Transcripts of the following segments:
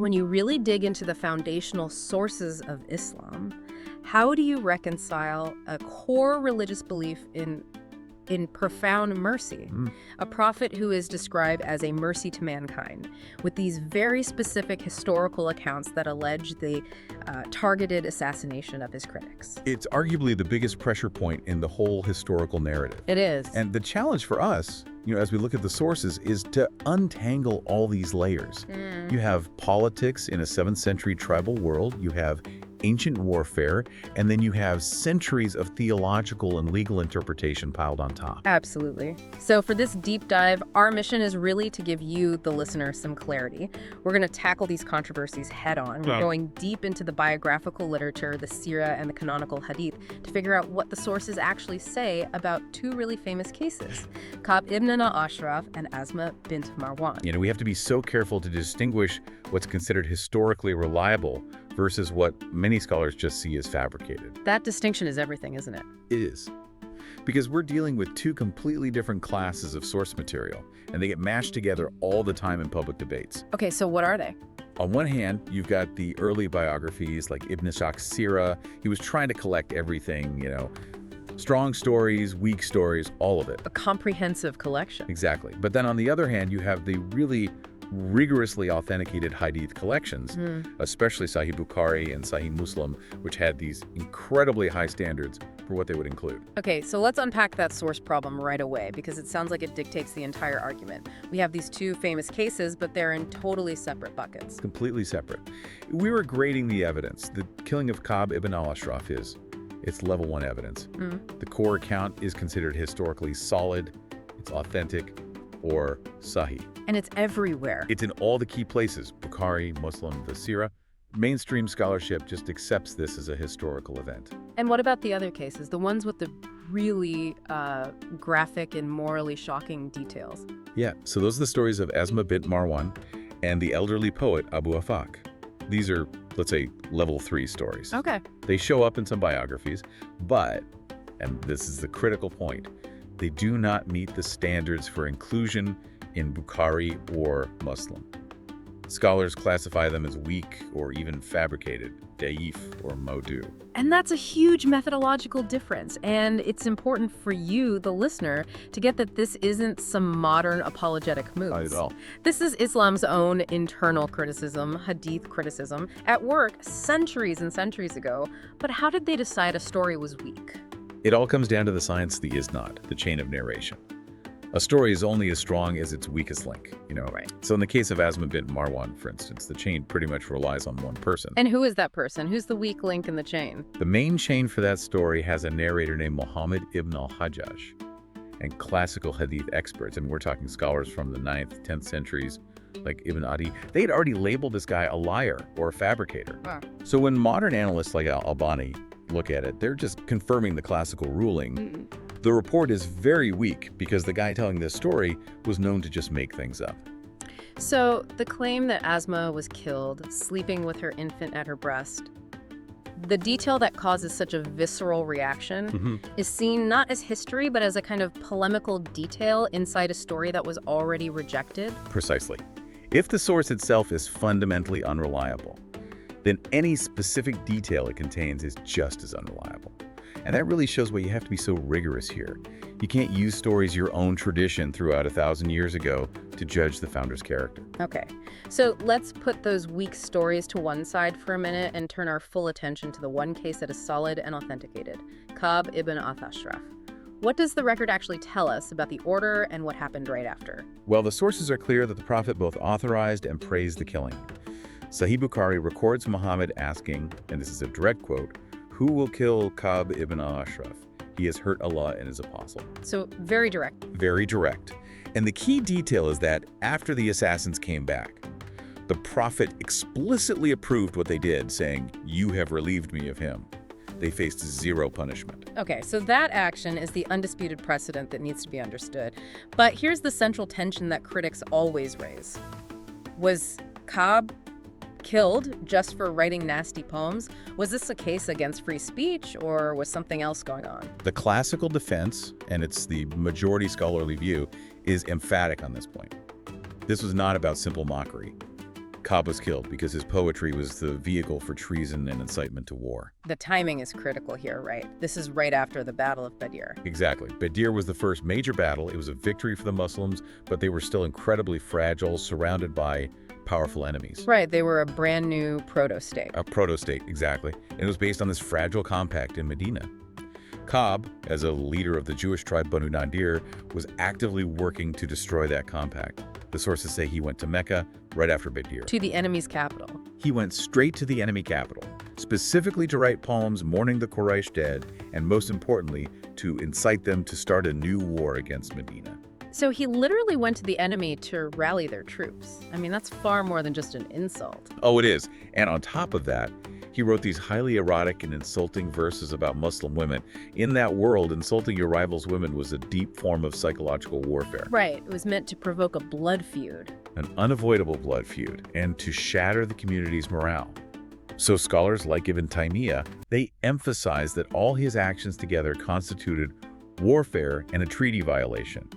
When you really dig into the foundational sources of Islam, how do you reconcile a core religious belief in profound mercy, a prophet who is described as a mercy to mankind, with these very specific historical accounts that allege the targeted assassination of his critics? It's arguably the biggest pressure point in the whole historical narrative. It is. And the challenge for us, as we look at the sources, is to untangle all these layers. You have politics in a 7th century tribal world, you have ancient warfare, and then you have centuries of theological and legal interpretation piled on top. Absolutely. So for this deep dive, our mission is really to give you, the listener, some clarity. We're going to tackle these controversies head on. We're going deep into the biographical literature, the seerah, and the canonical hadith to figure out what the sources actually say about two really famous cases, Kaab ibn Ashraf and Asma bint Marwan. We have to be so careful to distinguish what's considered historically reliable versus what many scholars just see as fabricated. That distinction is everything, isn't it? It is. Because we're dealing with two completely different classes of source material, and they get mashed together all the time in public debates. Okay, so what are they? On one hand, you've got the early biographies like Ibn Ishaq's seerah. He was trying to collect everything, strong stories, weak stories, all of it. A comprehensive collection. Exactly. But then on the other hand, you have the really rigorously authenticated hadith collections, especially Sahih Bukhari and Sahih Muslim, which had these incredibly high standards for what they would include. Okay, so let's unpack that source problem right away, because it sounds like it dictates the entire argument. We have these two famous cases, but they're in totally separate buckets. Completely separate. We were grading the evidence. The killing of Kaab ibn al-Ashraf it's level 1 evidence. The core account is considered historically solid, it's authentic, or Sahih. And it's everywhere. It's in all the key places, Bukhari, Muslim, the seerah. Mainstream scholarship just accepts this as a historical event. And what about the other cases, the ones with the really graphic and morally shocking details? Yeah, so those are the stories of Asma bint Marwan and the elderly poet Abu Afaq. These are, let's say, level 3 stories. Okay. They show up in some biographies, but, and this is the critical point, they do not meet the standards for inclusion in Bukhari or Muslim. Scholars classify them as weak or even fabricated, da'if or maudu. And that's a huge methodological difference. And it's important for you, the listener, to get that this isn't some modern apologetic moves. Not at all. This is Islam's own internal criticism, hadith criticism, at work centuries and centuries ago. But how did they decide a story was weak? It all comes down to the science of the isnad, the chain of narration. A story is only as strong as its weakest link, Right. So in the case of Asma bint Marwan, for instance, the chain pretty much relies on one person. And who is that person? Who's the weak link in the chain? The main chain for that story has a narrator named Muhammad ibn al-Hajjaj. And classical hadith experts, and we're talking scholars from the 9th, 10th centuries, like Ibn Adi, they had already labeled this guy a liar or a fabricator. Wow. So when modern analysts like Albani look at it, they're just confirming the classical ruling. The report is very weak because the guy telling this story was known to just make things up. So the claim that Asma was killed, sleeping with her infant at her breast, the detail that causes such a visceral reaction is seen not as history, but as a kind of polemical detail inside a story that was already rejected. Precisely. If the source itself is fundamentally unreliable, then any specific detail it contains is just as unreliable. And that really shows why you have to be so rigorous here. You can't use stories your own tradition threw out 1,000 years ago to judge the founder's character. Okay, so let's put those weak stories to one side for a minute and turn our full attention to the one case that is solid and authenticated, Kaab ibn Ashraf. What does the record actually tell us about the order and what happened right after? Well, the sources are clear that the Prophet both authorized and praised the killing. Sahih Bukhari records Muhammad asking, and this is a direct quote, "Who will kill Kaab ibn al-Ashraf? He has hurt Allah and his apostle." So very direct. Very direct. And the key detail is that after the assassins came back, the Prophet explicitly approved what they did, saying, "You have relieved me of him." They faced 0 punishment. Okay, so that action is the undisputed precedent that needs to be understood. But here's the central tension that critics always raise. Was Kaab killed just for writing nasty poems? Was this a case against free speech, or was something else going on? The classical defense, and it's the majority scholarly view, is emphatic on this point. This was not about simple mockery. Kaab was killed because his poetry was the vehicle for treason and incitement to war. The timing is critical here, right? This is right after the Battle of Badr. Exactly. Badr was the first major battle. It was a victory for the Muslims, but they were still incredibly fragile, surrounded by powerful enemies. Right, they were a brand new proto-state. A proto-state, exactly. And it was based on this fragile compact in Medina. Kaab, as a leader of the Jewish tribe Banu Nadir, was actively working to destroy that compact. The sources say he went to Mecca right after Badr. To the enemy's capital. He went straight to the enemy capital, specifically to write poems mourning the Quraysh dead, and most importantly, to incite them to start a new war against Medina. So he literally went to the enemy to rally their troops. I mean, that's far more than just an insult. Oh, it is. And on top of that, he wrote these highly erotic and insulting verses about Muslim women. In that world, insulting your rival's women was a deep form of psychological warfare. Right, it was meant to provoke a blood feud. An unavoidable blood feud, and to shatter the community's morale. So scholars like Ibn Taymiyyah, they emphasize that all his actions together constituted warfare and a treaty violation.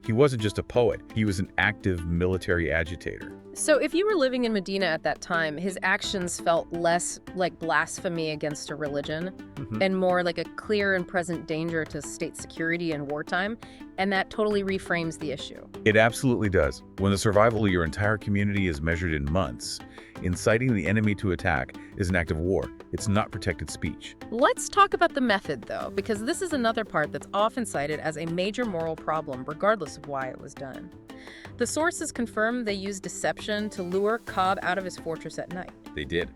He wasn't just a poet, he was an active military agitator. So if you were living in Medina at that time, his actions felt less like blasphemy against a religion and more like a clear and present danger to state security in wartime, and that totally reframes the issue. It absolutely does. When the survival of your entire community is measured in months, inciting the enemy to attack is an act of war. It's not protected speech. Let's talk about the method, though, because this is another part that's often cited as a major moral problem, regardless of why it was done. The sources confirm they used deception to lure Kaab out of his fortress at night. They did.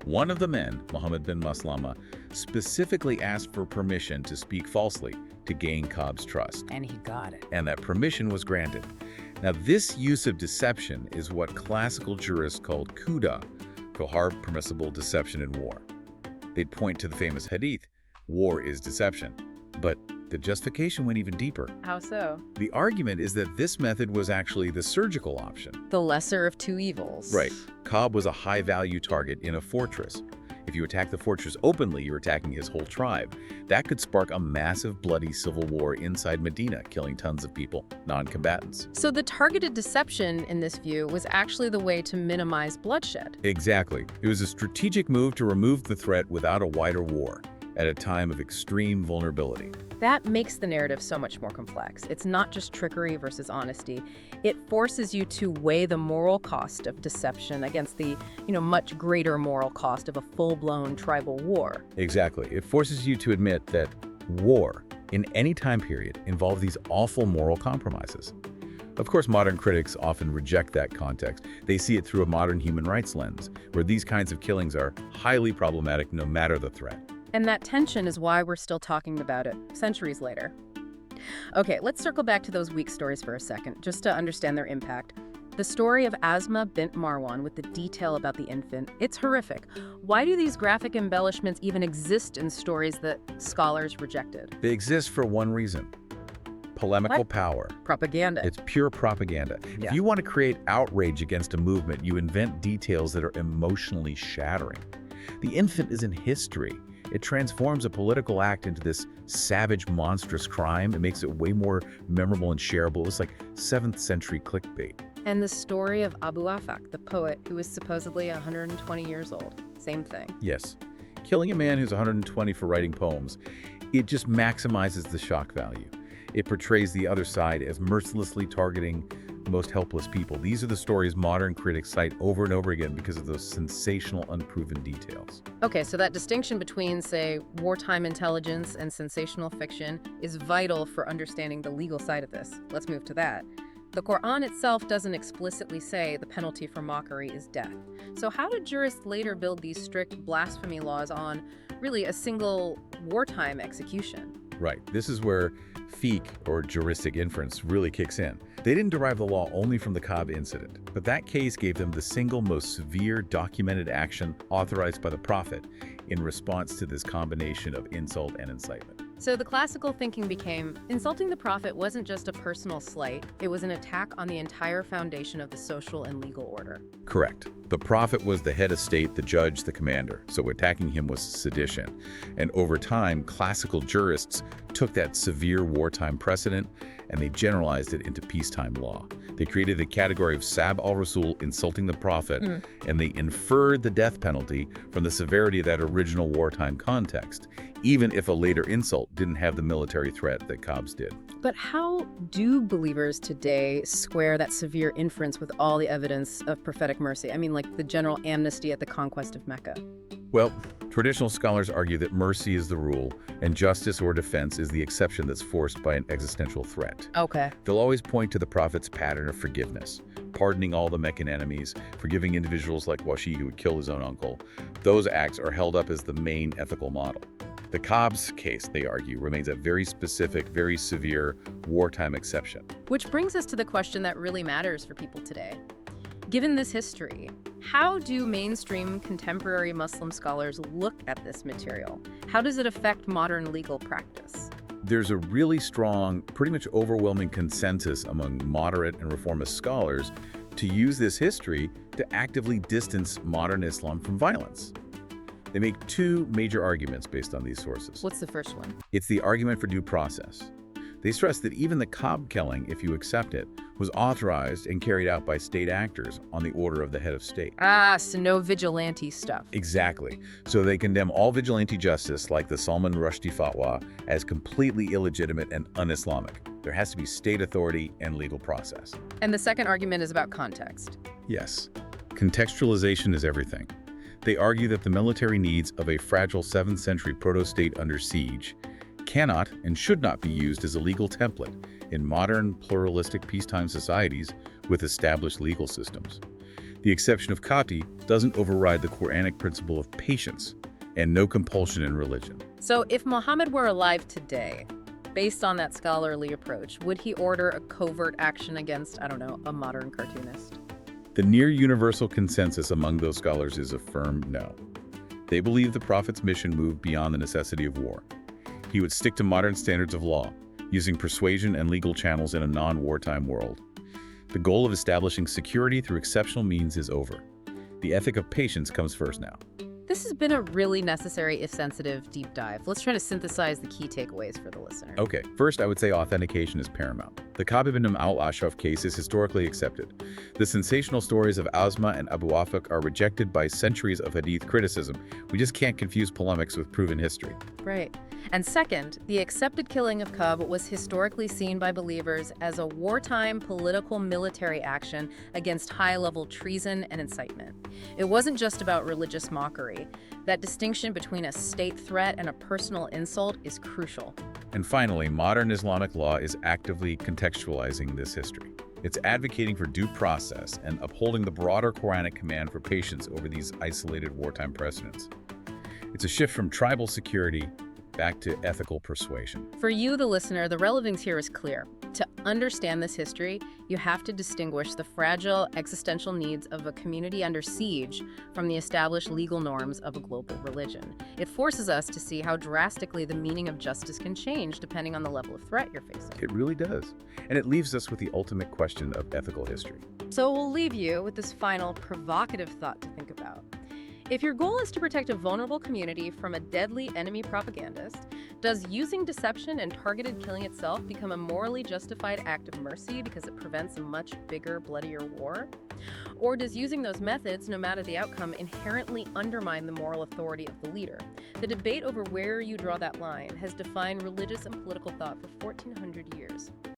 One of the men, Muhammad bin Maslama, specifically asked for permission to speak falsely to gain Kaab's trust. And he got it. And that permission was granted. Now, this use of deception is what classical jurists called kuda, cohort permissible deception in war. They'd point to the famous hadith, war is deception. But the justification went even deeper. How so? The argument is that this method was actually the surgical option. The lesser of two evils. Right. Kaab was a high-value target in a fortress. If you attack the fortress openly, you're attacking his whole tribe. That could spark a massive, bloody civil war inside Medina, killing tons of people, non-combatants. So the targeted deception, in this view, was actually the way to minimize bloodshed. Exactly. It was a strategic move to remove the threat without a wider war, at a time of extreme vulnerability. That makes the narrative so much more complex. It's not just trickery versus honesty. It forces you to weigh the moral cost of deception against the, much greater moral cost of a full-blown tribal war. Exactly. It forces you to admit that war, in any time period, involved these awful moral compromises. Of course, modern critics often reject that context. They see it through a modern human rights lens, where these kinds of killings are highly problematic no matter the threat. And that tension is why we're still talking about it centuries later. Okay, let's circle back to those weak stories for a second, just to understand their impact. The story of Asma bint Marwan with the detail about the infant, it's horrific. Why do these graphic embellishments even exist in stories that scholars rejected? They exist for one reason. Polemical power. Propaganda. It's pure propaganda. Yeah. If you want to create outrage against a movement, you invent details that are emotionally shattering. The infant is in history. It transforms a political act into this savage, monstrous crime. It makes it way more memorable and shareable. It's like 7th century clickbait. And the story of Abu Afaq, the poet who was supposedly 120 years old. Same thing. Yes. Killing a man who's 120 for writing poems, it just maximizes the shock value. It portrays the other side as mercilessly targeting the most helpless people. These are the stories modern critics cite over and over again because of those sensational, unproven details. Okay, so that distinction between, say, wartime intelligence and sensational fiction is vital for understanding the legal side of this. Let's move to that. The Quran itself doesn't explicitly say the penalty for mockery is death. So how did jurists later build these strict blasphemy laws on really a single wartime execution? Right. This is where fiqh, or juristic inference, really kicks in. They didn't derive the law only from the Kaab incident, but that case gave them the single most severe documented action authorized by the Prophet in response to this combination of insult and incitement. So the classical thinking became, insulting the Prophet wasn't just a personal slight, it was an attack on the entire foundation of the social and legal order. Correct. The Prophet was the head of state, the judge, the commander, so attacking him was sedition. And over time, classical jurists took that severe wartime precedent and they generalized it into peacetime law. They created the category of Sab al-Rasul, insulting the Prophet, and they inferred the death penalty from the severity of that original wartime context, even if a later insult didn't have the military threat that Kaab's did. But how do believers today square that severe inference with all the evidence of prophetic mercy? I mean, like the general amnesty at the conquest of Mecca. Well, traditional scholars argue that mercy is the rule and justice or defense is the exception that's forced by an existential threat. Okay. They'll always point to the Prophet's pattern of forgiveness, pardoning all the Meccan enemies, forgiving individuals like Washi who would kill his own uncle. Those acts are held up as the main ethical model. The Kaab's case, they argue, remains a very specific, very severe wartime exception. Which brings us to the question that really matters for people today. Given this history, how do mainstream contemporary Muslim scholars look at this material? How does it affect modern legal practice? There's a really strong, pretty much overwhelming consensus among moderate and reformist scholars to use this history to actively distance modern Islam from violence. They make two major arguments based on these sources. What's the first one? It's the argument for due process. They stress that even the Kaab killing, if you accept it, was authorized and carried out by state actors on the order of the head of state. So no vigilante stuff. Exactly. So they condemn all vigilante justice, like the Salman Rushdie fatwa, as completely illegitimate and un-Islamic. There has to be state authority and legal process. And the second argument is about context. Yes. Contextualization is everything. They argue that the military needs of a fragile 7th century proto-state under siege cannot and should not be used as a legal template in modern, pluralistic peacetime societies with established legal systems. The exception of Qati doesn't override the Quranic principle of patience and no compulsion in religion. So if Muhammad were alive today, based on that scholarly approach, would he order a covert action against, I don't know, a modern cartoonist? The near universal consensus among those scholars is a firm no. They believe the Prophet's mission moved beyond the necessity of war. He would stick to modern standards of law, using persuasion and legal channels in a non-wartime world. The goal of establishing security through exceptional means is over. The ethic of patience comes first now. This has been a really necessary, if sensitive, deep dive. Let's try to synthesize the key takeaways for the listener. Okay, first I would say authentication is paramount. The Kaab ibn al-Ashraf case is historically accepted. The sensational stories of Asma and Abu Afaq are rejected by centuries of hadith criticism. We just can't confuse polemics with proven history. Right. And second, the accepted killing of Kaab was historically seen by believers as a wartime political military action against high-level treason and incitement. It wasn't just about religious mockery. That distinction between a state threat and a personal insult is crucial. And finally, modern Islamic law is actively contextualizing this history. It's advocating for due process and upholding the broader Quranic command for patience over these isolated wartime precedents. It's a shift from tribal security back to ethical persuasion. For you, the listener, the relevance here is clear. To understand this history, you have to distinguish the fragile existential needs of a community under siege from the established legal norms of a global religion. It forces us to see how drastically the meaning of justice can change depending on the level of threat you're facing. It really does. And it leaves us with the ultimate question of ethical history. So we'll leave you with this final provocative thought to think about. If your goal is to protect a vulnerable community from a deadly enemy propagandist, does using deception and targeted killing itself become a morally justified act of mercy because it prevents a much bigger, bloodier war? Or does using those methods, no matter the outcome, inherently undermine the moral authority of the leader? The debate over where you draw that line has defined religious and political thought for 1,400 years.